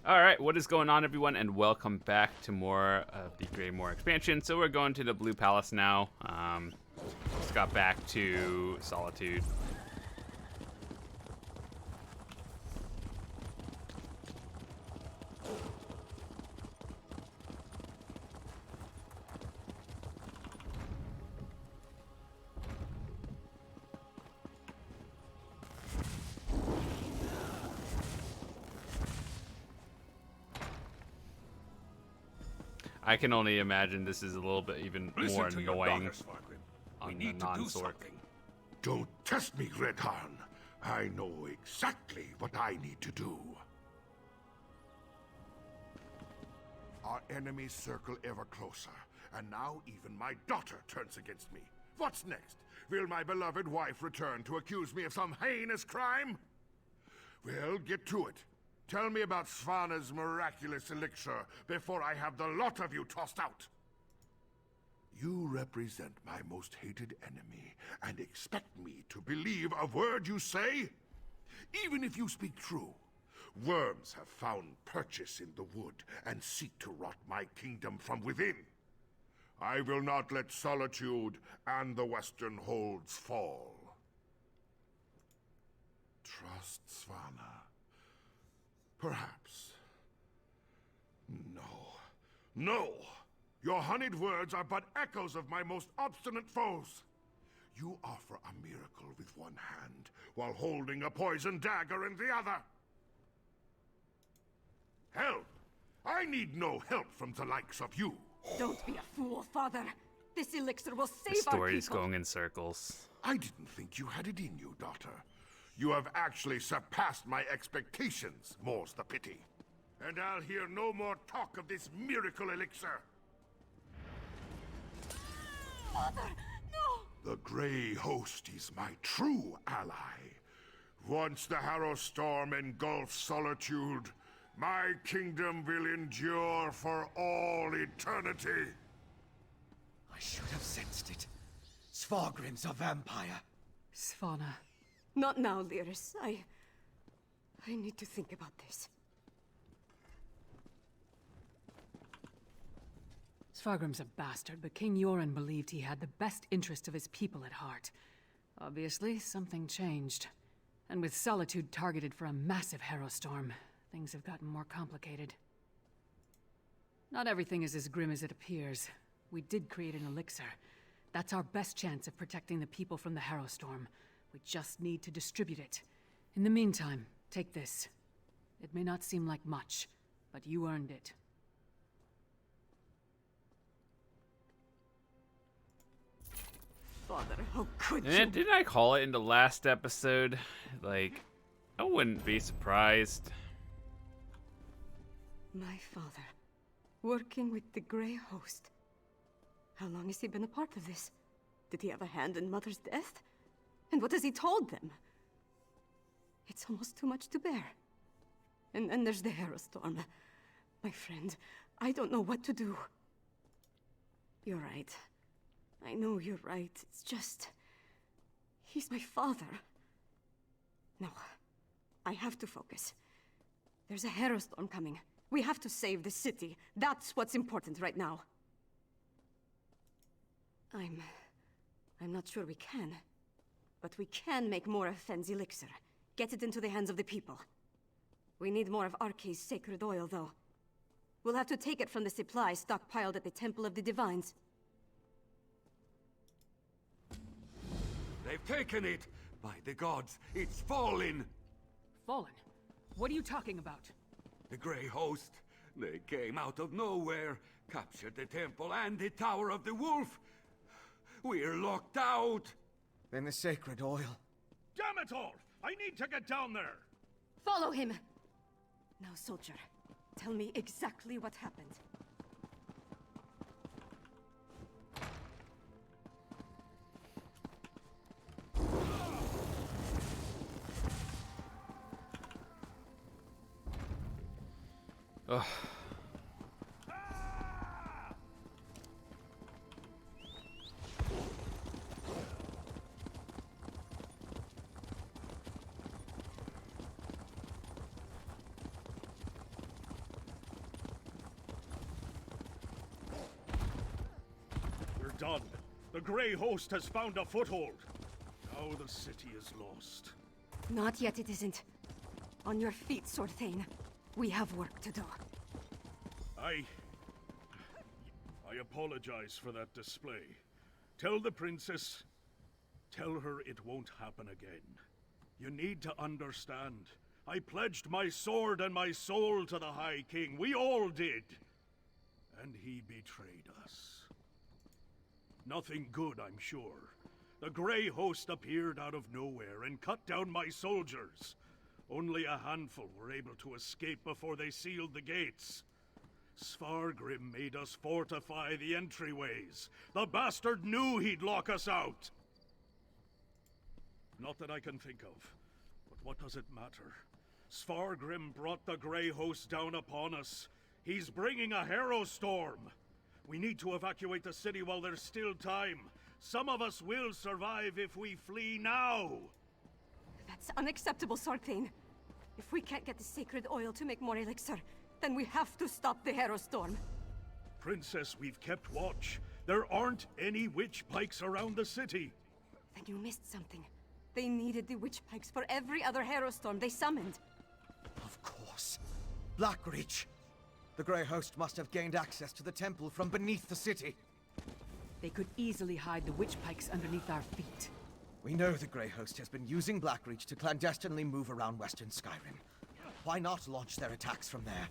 Alright, what is going on, everyone, and welcome back to more of the Greymoor expansion. So we're going to the Blue Palace now. Just got back to Solitude. I can only imagine this is a little bit even more annoying on the non-sword. Don't test me, Redharn. I know exactly what I need to do. Our enemies circle ever closer, and now even my daughter turns against me. What's next? Will my beloved wife return to accuse me of some heinous crime? Well, get to it. Tell me about Svanna's miraculous elixir before I have the lot of you tossed out. You represent my most hated enemy and expect me to believe a word you say? Even if you speak true, worms have found purchase in the wood and seek to rot my kingdom from within. I will not let Solitude and the Western Holds fall. Trust Svanna. Perhaps. No! Your honeyed words are but echoes of my most obstinate foes. You offer a miracle with one hand, while holding a poisoned dagger in the other. Help! I need no help from the likes of you. Don't be a fool, Father. This elixir will save our The people. story is going in circles. I didn't think you had it in you, daughter. You have actually surpassed my expectations, more's the pity. And I'll hear no more talk of this miracle elixir. Father, no! The Grey Host is my true ally. Once the Harrow Storm engulfs Solitude, my kingdom will endure for all eternity. I should have sensed it. Svargrim's a vampire. Svanna. Not now, Lyris. I need to think about this. Svargrim's a bastard, but King Yoren believed he had the best interest of his people at heart. Obviously, something changed. And with Solitude targeted for a massive Harrow Storm, things have gotten more complicated. Not everything is as grim as it appears. We did create an elixir. That's our best chance of protecting the people from the Harrow Storm. We just need to distribute it. In the meantime, take this. It may not seem like much, but you earned it. Father, how could you? And didn't I call it in the last episode? Like, I wouldn't be surprised. My father, working with the Grey Host. How long has he been a part of this? Did he have a hand in Mother's death? And what has he told them? It's almost too much to bear. And then there's the Harrow Storm. My friend, I don't know what to do. You're right. I know you're right. It's just... he's my father. No. I have to focus. There's a Harrow Storm coming. We have to save the city. That's what's important right now. I'm not sure we can. But we can make more of Fenn's elixir. Get it into the hands of the people. We need more of Arkay's sacred oil, though. We'll have to take it from the supply stockpiled at the Temple of the Divines. They've taken it! By the gods, it's fallen! Fallen? What are you talking about? The Grey Host. They came out of nowhere, captured the temple and the Tower of the Wolf. We're locked out! Then the sacred oil. Damn it all! I need to get down there! Follow him! Now, soldier, tell me exactly what happened. Ugh. The Grey Host has found a foothold. Now the city is lost. Not yet, it isn't. On your feet, Sorthane. We have work to do. I apologize for that display. Tell the princess, tell her it won't happen again. You need to understand. I pledged my sword and my soul to the High King. We all did. And he betrayed us. Nothing good, I'm sure. The Grey Host appeared out of nowhere and cut down my soldiers. Only a handful were able to escape before they sealed the gates. Svargrim made us fortify the entryways. The bastard knew he'd lock us out. Not that I can think of, but what does it matter? Svargrim brought the Grey Host down upon us. He's bringing a Harrow Storm. We need to evacuate the city while there's still time. Some of us will survive if we flee now. That's unacceptable, Sorthane. If we can't get the sacred oil to make more elixir, then we have to stop the Harrow Storm. Princess, we've kept watch. There aren't any witch pikes around the city. Then you missed something. They needed the witch pikes for every other Harrow Storm they summoned. Of course. Blackreach. The Grey Host must have gained access to the temple from beneath the city. They could easily hide the witch pikes underneath our feet. We know the Grey Host has been using Blackreach to clandestinely move around Western Skyrim. Why not launch their attacks from there?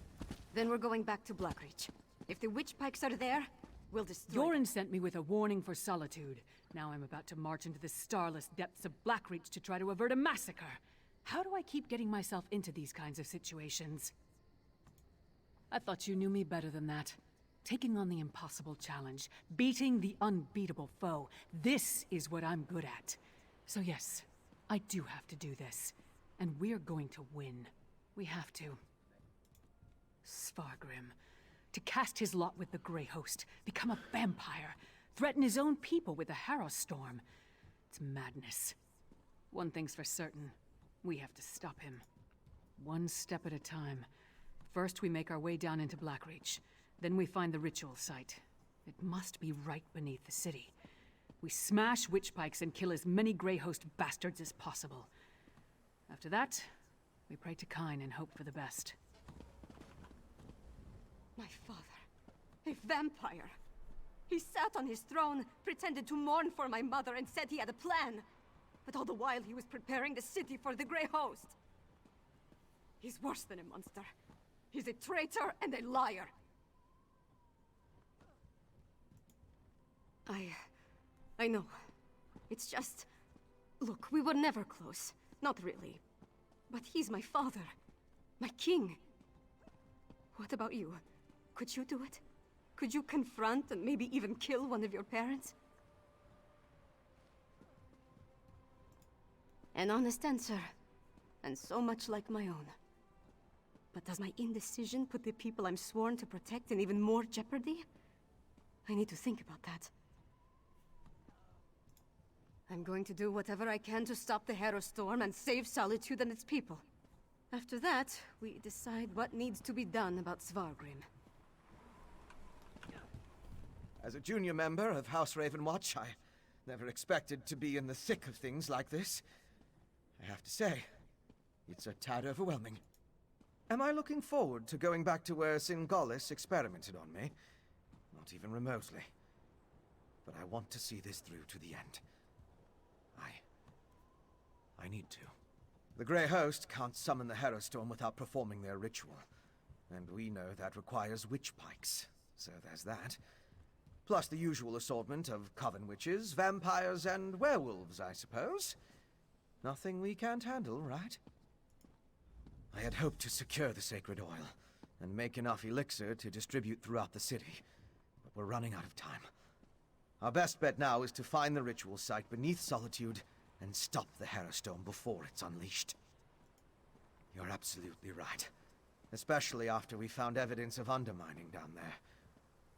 Then we're going back to Blackreach. If the witch pikes are there, we'll destroy them. Yoren sent me with a warning for Solitude. Now I'm about to march into the starless depths of Blackreach to try to avert a massacre. How do I keep getting myself into these kinds of situations? I thought you knew me better than that. Taking on the impossible challenge, beating the unbeatable foe. This is what I'm good at. So yes, I do have to do this. And we're going to win. We have to. Svargrim. To cast his lot with the Grey Host, become a vampire, threaten his own people with a Harrow Storm. It's madness. One thing's for certain. We have to stop him. One step at a time. First, we make our way down into Blackreach. Then we find the ritual site. It must be right beneath the city. We smash witch pikes and kill as many Grey Host bastards as possible. After that, we pray to Kyne and hope for the best. My father. A vampire. He sat on his throne, pretended to mourn for my mother, and said he had a plan. But all the while he was preparing the city for the Grey Host. He's worse than a monster. He's a traitor and a liar. I know. It's just... Look, we were never close. Not really. But he's my father. My king. What about you? Could you do it? Could you confront and maybe even kill one of your parents? An honest answer. And so much like my own. But does my indecision put the people I'm sworn to protect in even more jeopardy? I need to think about that. I'm going to do whatever I can to stop the Harrow Storm and save Solitude and its people. After that, we decide what needs to be done about Svargrim. As a junior member of House Ravenwatch, I never expected to be in the thick of things like this. I have to say, it's a tad overwhelming. Am I looking forward to going back to where Singolis experimented on me? Not even remotely. But I want to see this through to the end. I need to. The Grey Host can't summon the Harrow Storm without performing their ritual. And we know that requires witch pikes, so there's that. Plus the usual assortment of coven witches, vampires, and werewolves, I suppose. Nothing we can't handle, right? I had hoped to secure the sacred oil, and make enough elixir to distribute throughout the city. But we're running out of time. Our best bet now is to find the ritual site beneath Solitude, and stop the Harrow Storm before it's unleashed. You're absolutely right. Especially after we found evidence of undermining down there.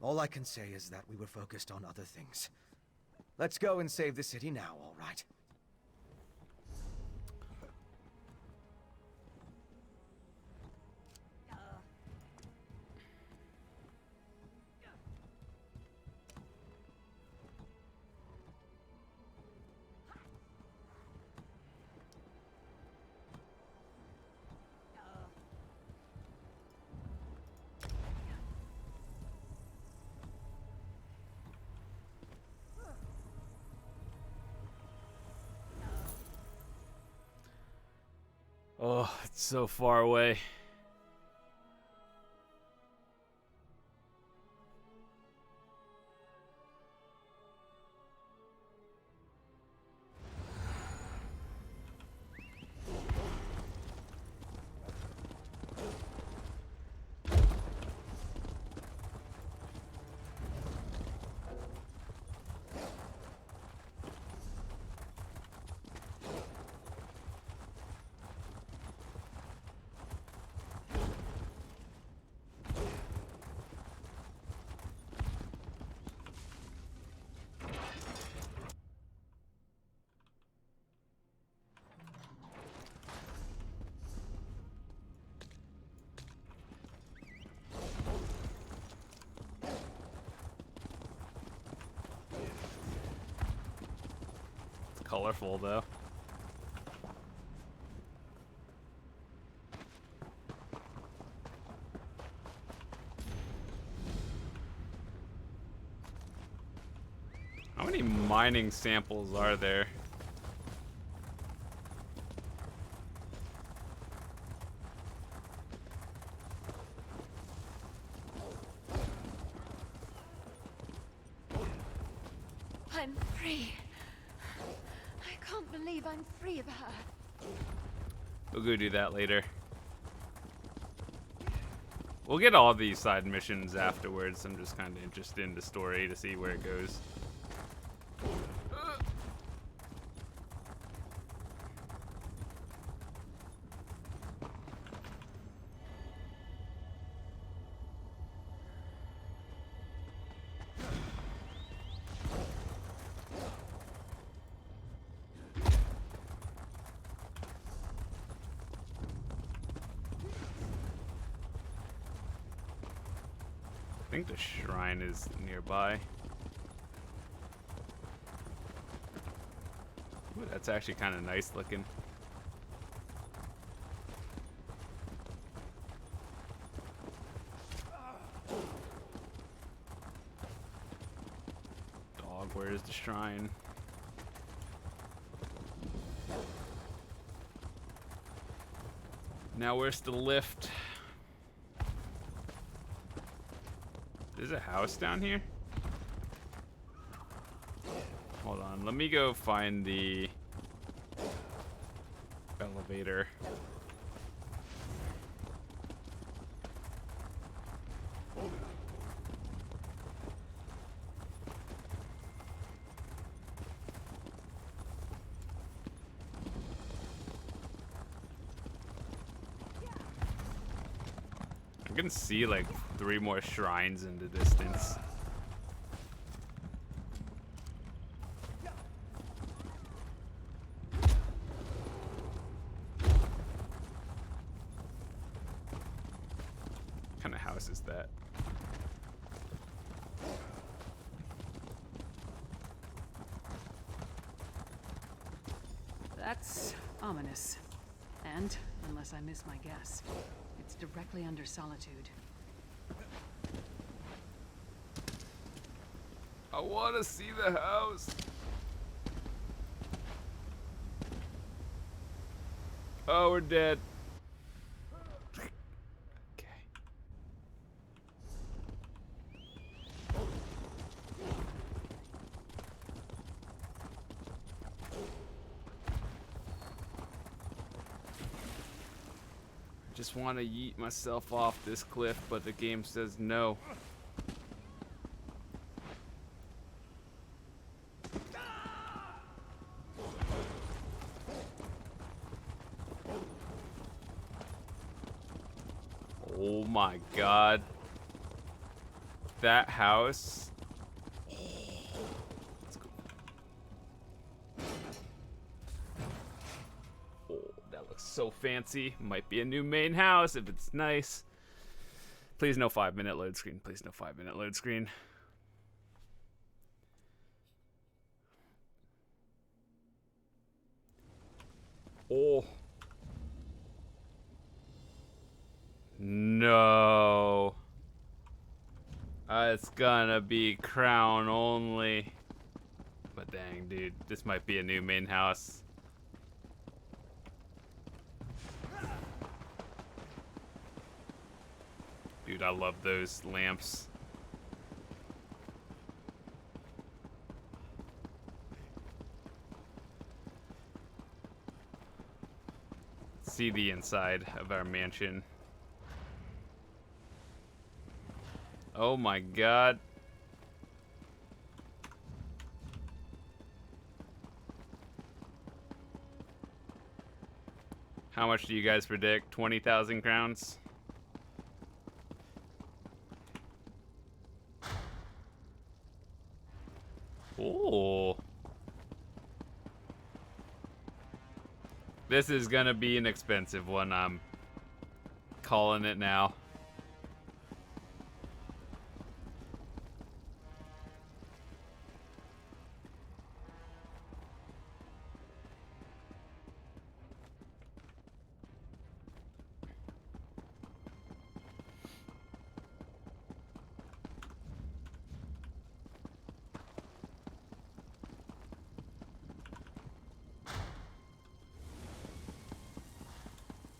All I can say is that we were focused on other things. Let's go and save the city now, all right? Oh, it's so far away. Colorful though. How many mining samples are there? I'm free. I can't believe I'm free of her. We'll go do that later. We'll get all these side missions afterwards. I'm just kind of interested in the story to see where it goes. I think the shrine is nearby. Ooh, that's actually kind of nice looking. Dog, where's the shrine? Now where's the lift? There's a house down here? Hold on, let me go find the elevator. I can see like 3 more shrines in the distance. What kind of house is that? That's ominous. And, unless I miss my guess, it's directly under Solitude. I want to see the house. Oh, we're dead. Okay. I just want to yeet myself off this cliff, but the game says no. Oh my god. That house. Let's go. Oh, that looks so fancy. Might be a new main house if it's nice. Please no 5-minute load screen. Please no 5-minute load screen. Oh. No. It's gonna be crown only. But dang, dude, this might be a new main house. Dude, I love those lamps. See the inside of our mansion. Oh my god. How much do you guys predict? 20,000 crowns? Oh. This is gonna be an expensive one. I'm calling it now.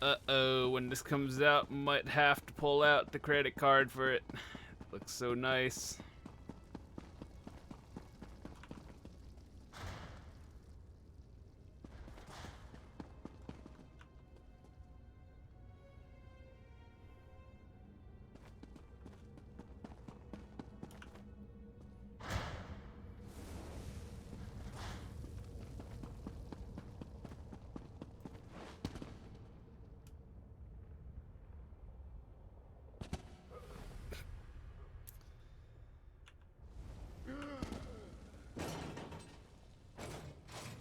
Uh-oh, when this comes out, might have to pull out the credit card for it. Looks so nice.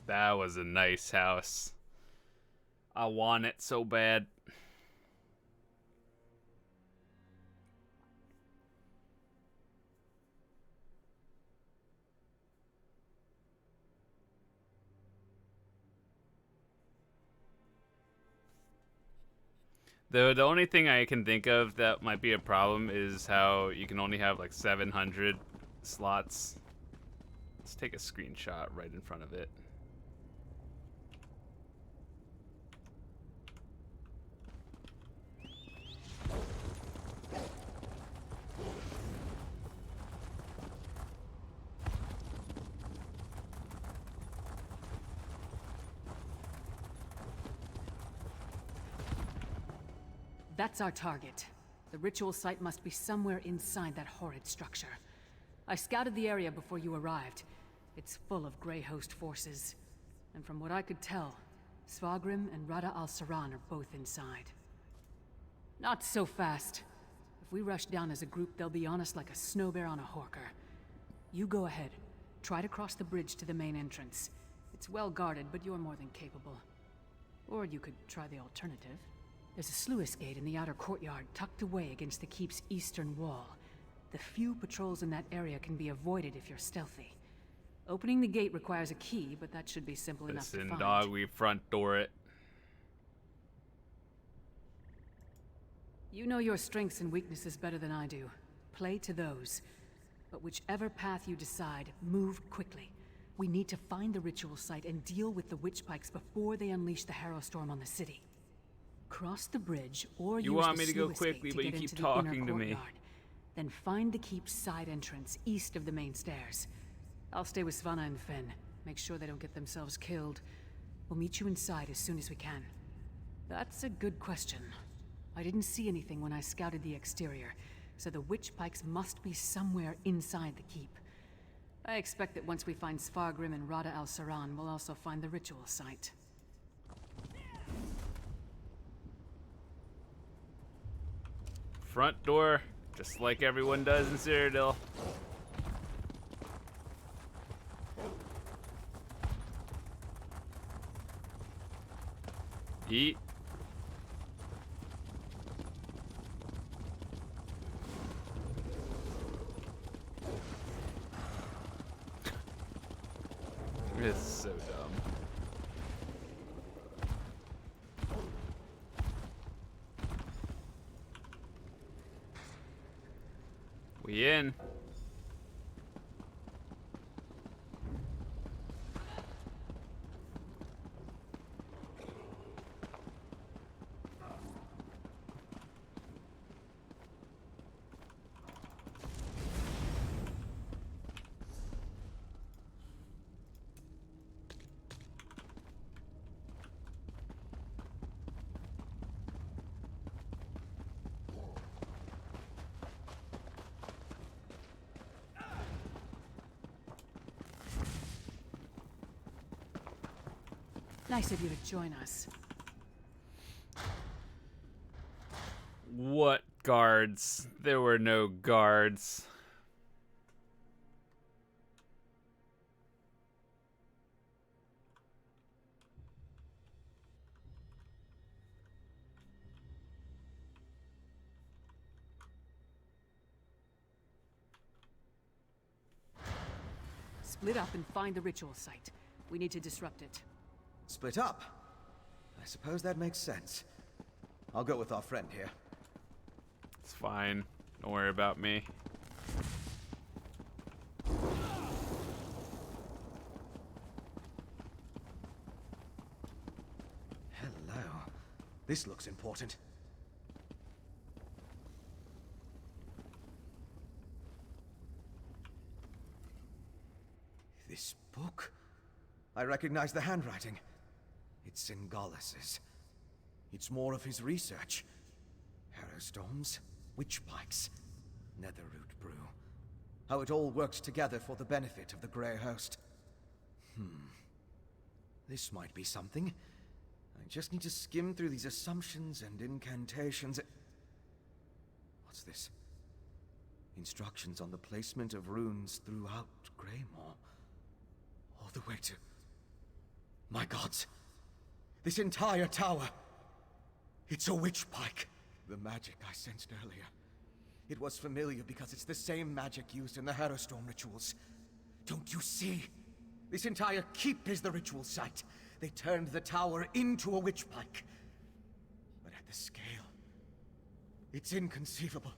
That was a nice house. I want it so bad. The only thing I can think of that might be a problem is how you can only have like 700 slots. Let's take a screenshot right in front of it. That's our target. The ritual site must be somewhere inside that horrid structure. I scouted the area before you arrived. It's full of Grey Host forces. And from what I could tell, Svagrim and Rada al-Saran are both inside. Not so fast. If we rush down as a group, they'll be on us like a snow bear on a horker. You go ahead. Try to cross the bridge to the main entrance. It's well guarded, but you're more than capable. Or you could try the alternative. There's a sluice gate in the outer courtyard, tucked away against the keep's eastern wall. The few patrols in that area can be avoided if you're stealthy. Opening the gate requires a key, but that should be simple enough to Listen, find. dog, we front door it. You know your strengths and weaknesses better than I do. Play to those. But whichever path you decide, move quickly. We need to find the ritual site and deal with the witch pikes before they unleash the Harrow Storm on the city. Cross the bridge, or You use want the me to go sluice quickly, gate but to you get keep into the inner talking to me. courtyard. Then find the keep's side entrance, east of the main stairs. I'll stay with Svanna and Finn. Make sure they don't get themselves killed. We'll meet you inside as soon as we can. That's a good question. I didn't see anything when I scouted the exterior, so the witch pikes must be somewhere inside the keep. I expect that once we find Svargrim and Rada al-Saran, we'll also find the ritual site. Front door, just like everyone does in Cyrodiil. Eat. This is so dumb. We in. Nice of you to join us. What guards? There were no guards. Split up and find the ritual site. We need to disrupt it. Split up? I suppose that makes sense. I'll go with our friend here. It's fine. Don't worry about me. Hello. This looks important. This book? I recognize the handwriting. It's Singalis'. It's more of his research. Harrowstorms, witch pikes, netherroot brew. How it all worked together for the benefit of the Grey Host. This might be something. I just need to skim through these assumptions and incantations. What's this? Instructions on the placement of runes throughout Greymoor. All the way to... My gods! This entire tower! It's a witch pike! The magic I sensed earlier. It was familiar because it's the same magic used in the Harrowstorm rituals. Don't you see? This entire keep is the ritual site. They turned the tower into a witch pike. But at the scale, it's inconceivable.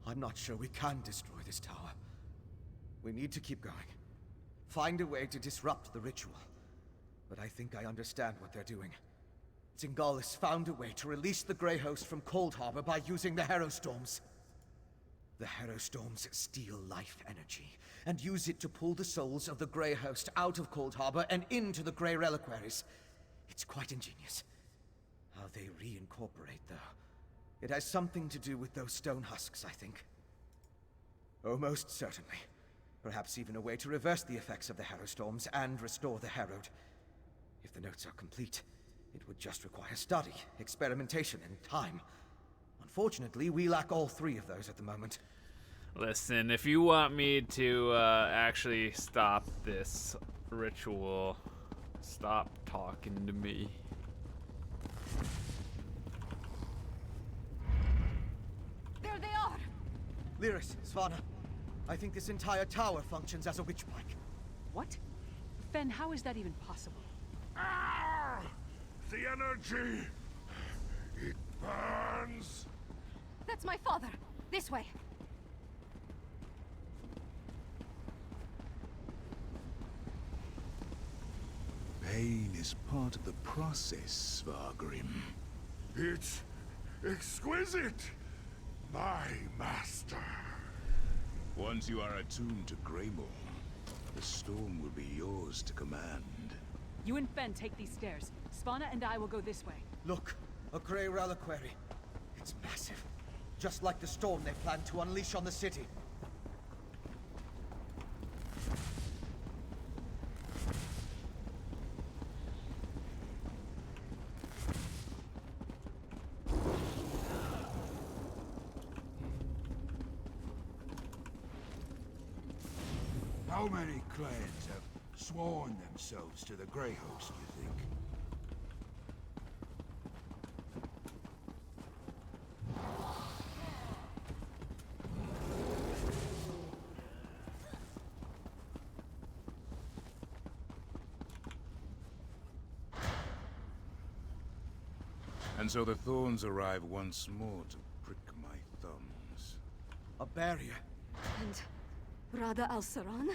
I'm not sure we can destroy this tower. We need to keep going. Find a way to disrupt the ritual. But I think I understand what they're doing. Singalis found a way to release the Grey Host from Cold Harbor by using the Harrowstorms. The Harrowstorms steal life energy, and use it to pull the souls of the Grey Host out of Cold Harbor and into the Grey Reliquaries. It's quite ingenious. How they reincorporate, though. It has something to do with those stone husks, I think. Oh, most certainly. Perhaps even a way to reverse the effects of the Harrowstorms and restore the Harrowed. If the notes are complete, it would just require study, experimentation, and time. Unfortunately, we lack all three of those at the moment. Listen, if you want me to actually stop this ritual, stop talking to me. There they are! Lyris, Svana, I think this entire tower functions as a witch pike. What? Fen, how is that even possible? Ah! The energy! It burns! That's my father! This way! Pain is part of the process, Svargrim. It's exquisite! My master. Once you are attuned to Greymoor, the storm will be yours to command. You and Fen take these stairs. Svana and I will go this way. Look, a Grey Reliquary. It's massive. Just like the storm they planned to unleash on the city. How many clans have sworn themselves to the Grey Host, you think? And so the thorns arrive once more to prick my thumbs. A barrier. And Rada al-Saran?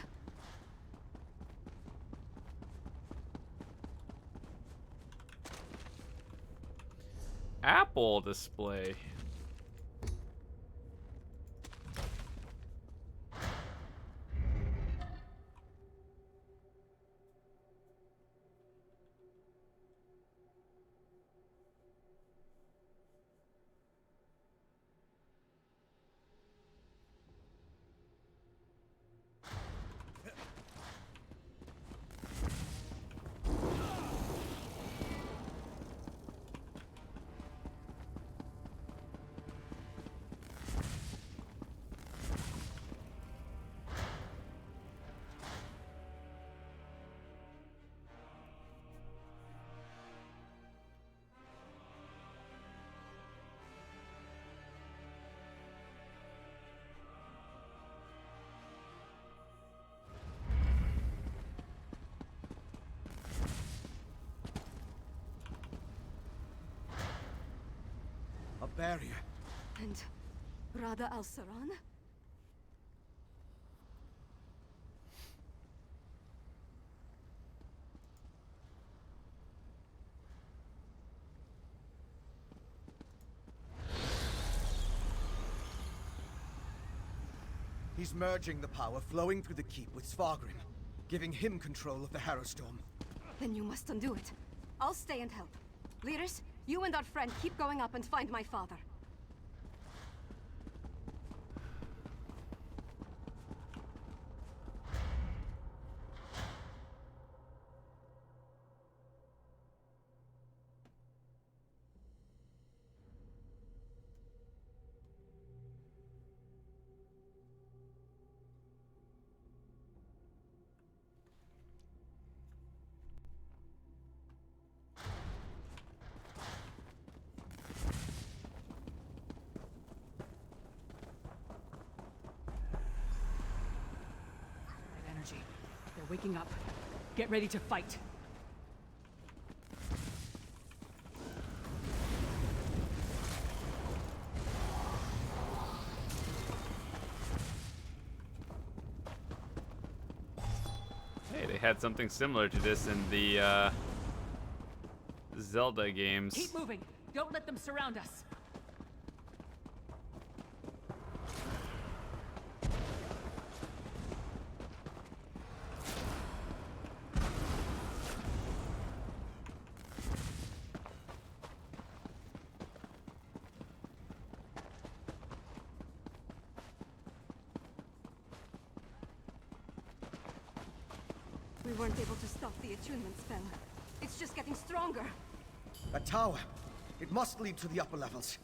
Apple display. barrier. And Rada al-Saran? He's merging the power flowing through the keep with Svargrim, giving him control of the Harrowstorm. Then you must undo it. I'll stay and help. Leaders, you and our friend keep going up and find my father. They're waking up. Get ready to fight. Hey, they had something similar to this in the Zelda games. Keep moving. Don't let them surround us. We weren't able to stop the attunement spell. It's just getting stronger. A tower. It must lead to the upper levels.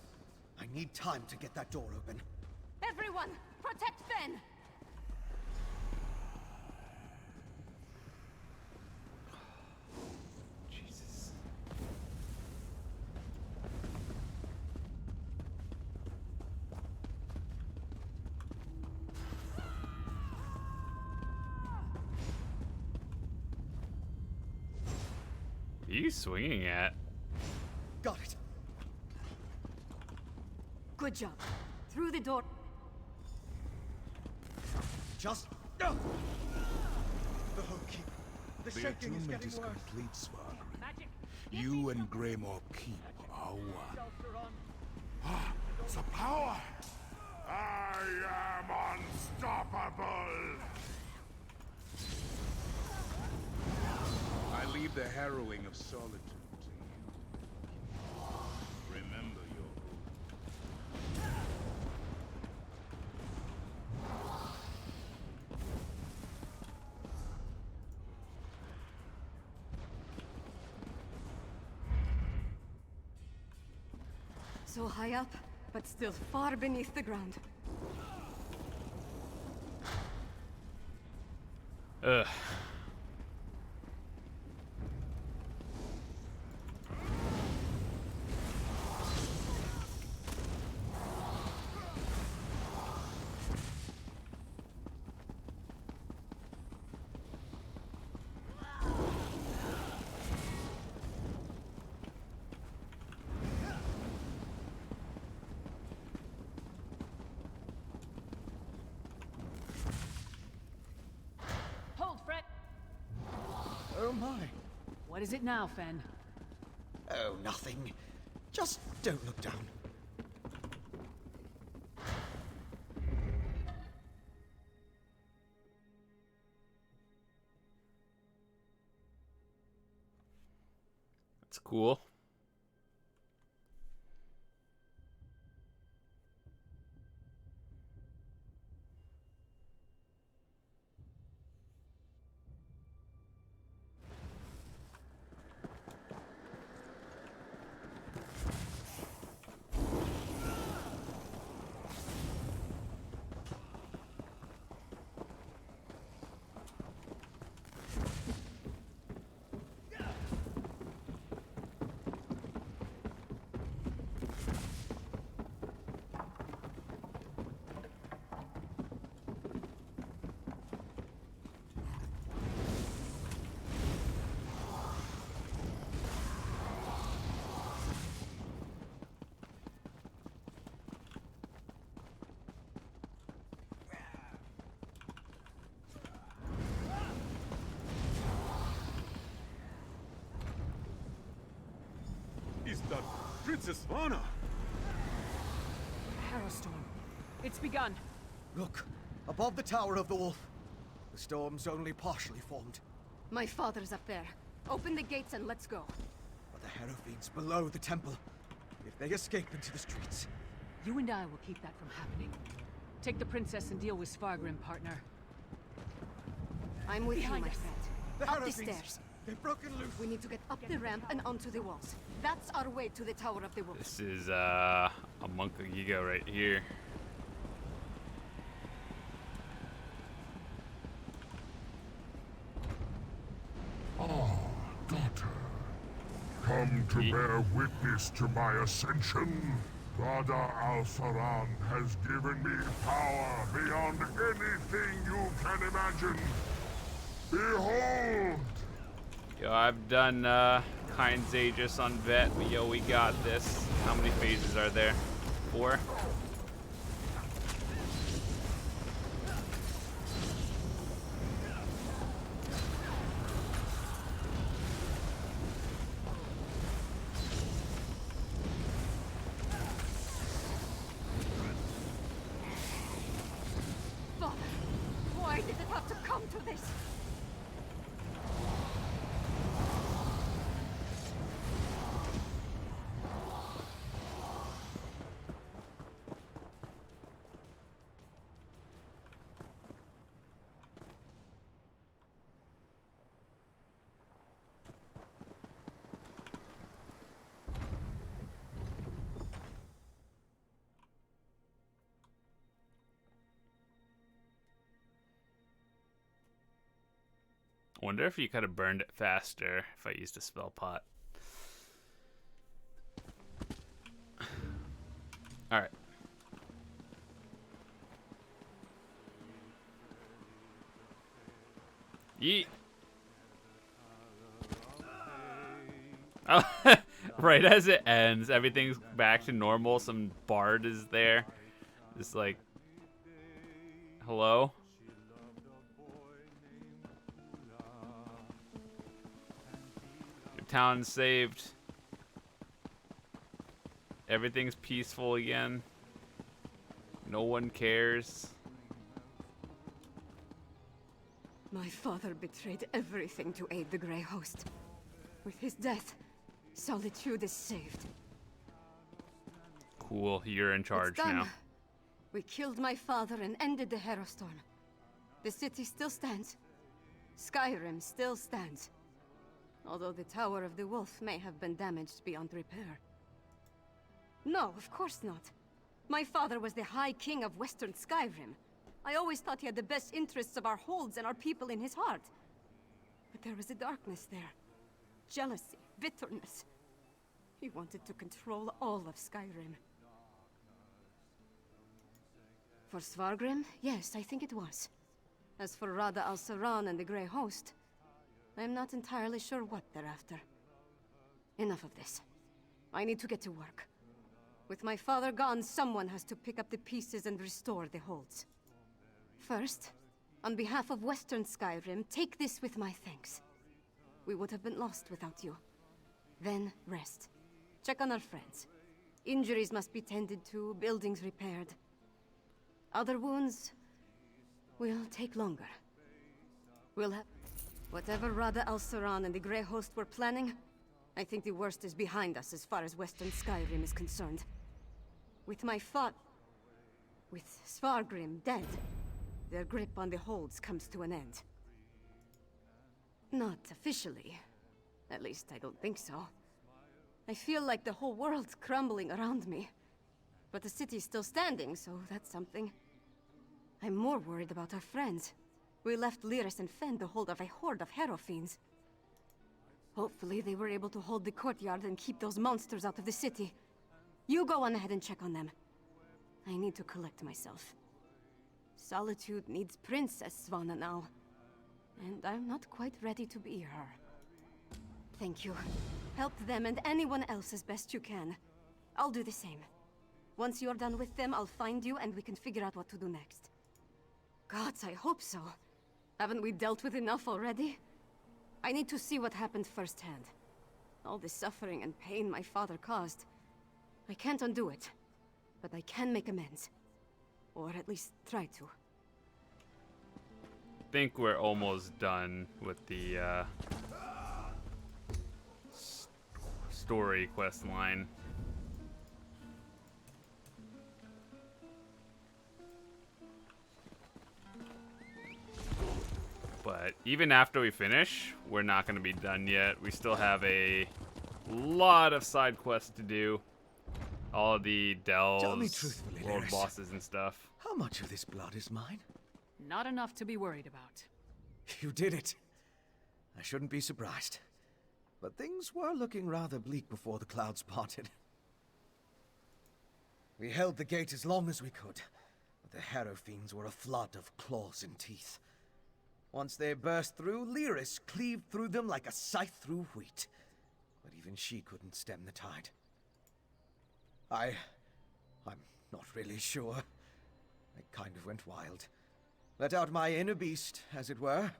I need time to get that door open. Everyone, protect Fen! Jesus. What are you swinging at? Got it. Good job. Through the door. Just... The whole keep. The The shaking is attunement getting is worse. complete, Svargrim. You and Greymoor keep are one. The power! I am unstoppable! I leave the harrowing of solitude to you. Remember your oath. So high up, but still far beneath the ground. Ugh. Hold, Fred. Oh my. What is it now, Fen? Oh, nothing. Just don't look down. That's cool. Princess Svanna! Harrowstorm. It's begun. Look, above the Tower of the Wolf. The storm's only partially formed, My father's up there. Open the gates and let's go. but the Harrow Fiend's below the temple. If they escape into the streets, You and I will keep that from happening. Take the princess and deal with Svargrim, partner. I'm with Behind you, my us. friend. the Up Harrow the Fiends, stairs. they've broken loose. We need to get up the ramp and onto the walls. That's our way to the Tower of the Wolf. This is a monk of Giga right here. Daughter, come to bear witness to my ascension. Rada al-Saran has given me power beyond anything you can imagine. Behold! Yo, I've done Kyne's Aegis on Vet, but yo, we got this. How many phases are there? 4? Father, why did it have to come to this? I wonder if you could have burned it faster if I used a spell pot. Alright. Yeet. Oh, right as it ends, everything's back to normal. Some bard is there. Just like, hello? Your town's saved. Everything's peaceful again. No one cares. My father betrayed everything to aid the Grey Host. With his death, Solitude is saved. Cool, you're in charge It's done. now. We killed my father and ended the Harrowstorm. The city still stands. Skyrim still stands. Although the Tower of the Wolf may have been damaged beyond repair. No, of course not. My father was the High King of Western Skyrim. I always thought he had the best interests of our holds and our people in his heart. But there was a darkness there. Jealousy, bitterness. He wanted to control all of Skyrim. For Svargrim, yes, I think it was. As for Rada al-Saran and the Grey Host, I'm not entirely sure what they're after. Enough of this. I need to get to work. With my father gone, someone has to pick up the pieces and restore the holds. First, on behalf of Western Skyrim, take this with my thanks. We would have been lost without you. Then, rest. Check on our friends. Injuries must be tended to, buildings repaired. Other wounds will take longer. We'll have... Whatever Rada al-Saran and the Grey Host were planning, I think the worst is behind us as far as Western Skyrim is concerned. With my with Svargrim dead, their grip on the holds comes to an end. Not officially. At least I don't think so. I feel like the whole world's crumbling around me. But the city's still standing, so that's something. I'm more worried about our friends. We left Lyris and Fen to hold of a horde of Harrow Fiends. Hopefully they were able to hold the courtyard and keep those monsters out of the city. You go on ahead and check on them. I need to collect myself. Solitude needs Princess Svanna now. And I'm not quite ready to be her. Thank you. Help them and anyone else as best you can. I'll do the same. Once you're done with them, I'll find you and we can figure out what to do next. Gods, I hope so. Haven't we dealt with enough already? I need to see what happened firsthand. All the suffering and pain my father caused. I can't undo it, but I can make amends. Or at least try to. I think we're almost done with the story quest line. But even after we finish, we're not going to be done yet. We still have a lot of side quests to do. All of the dells, Tell me truthfully, world Lyris. bosses and stuff. How much of this blood is mine? Not enough to be worried about. You did it. I shouldn't be surprised. But things were looking rather bleak before the clouds parted. We held the gate as long as we could, but the Harrow Fiends were a flood of claws and teeth. Once they burst through, Lyris cleaved through them like a scythe through wheat. But even she couldn't stem the tide. I'm not really sure. I kind of went wild. Let out my inner beast, as it were.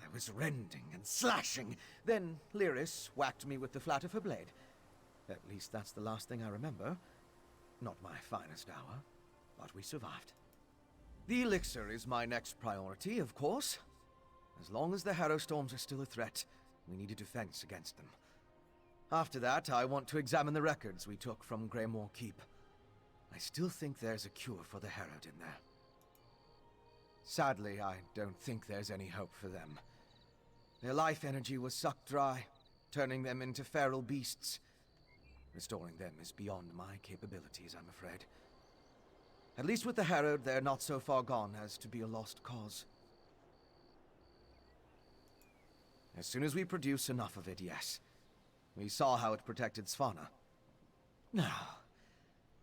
I was rending and slashing. Then Lyris whacked me with the flat of her blade. At least that's the last thing I remember. Not my finest hour, but we survived. The elixir is my next priority, of course. As long as the Harrow Storms are still a threat, we need a defense against them. After that, I want to examine the records we took from Greymoor Keep. I still think there's a cure for the Herod in there. Sadly, I don't think there's any hope for them. Their life energy was sucked dry, turning them into feral beasts. Restoring them is beyond my capabilities, I'm afraid. At least with the Herod, they're not so far gone as to be a lost cause. As soon as we produce enough of it, yes. We saw how it protected Svanna. Now,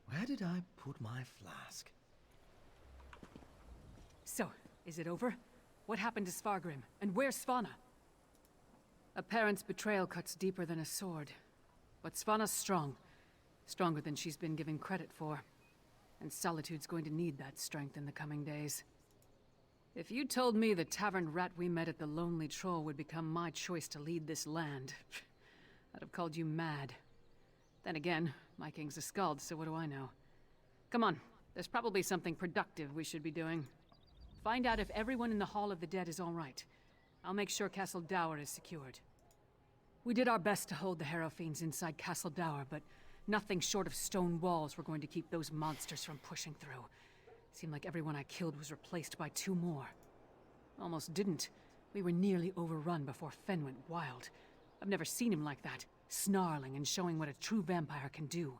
where did I put my flask? So, is it over? What happened to Svargrim? And where's Svanna? A parent's betrayal cuts deeper than a sword. But Svanna's strong. Stronger than she's been given credit for. And Solitude's going to need that strength in the coming days. If you told me the tavern rat we met at the Lonely Troll would become my choice to lead this land, I'd have called you mad. Then again, my king's a skald, so what do I know? Come on, there's probably something productive we should be doing. Find out if everyone in the Hall of the Dead is all right. I'll make sure Castle Dour is secured. We did our best to hold the Harrow Fiends inside Castle Dour, but nothing short of stone walls were going to keep those monsters from pushing through. Seemed like everyone I killed was replaced by 2 more. Almost didn't. We were nearly overrun before Fen went wild. I've never seen him like that, snarling and showing what a true vampire can do.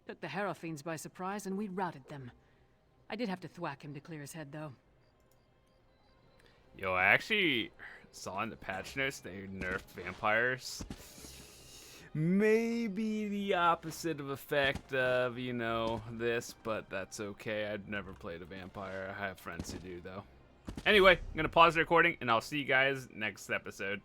Took the Harrow Fiends by surprise and we routed them. I did have to thwack him to clear his head, though. Yo, I actually saw in the patch notes they nerfed vampires. Maybe the opposite of effect of, you know, this, but that's okay. I've never played a vampire. I have friends who do, though. Anyway, I'm going to pause the recording, and I'll see you guys next episode.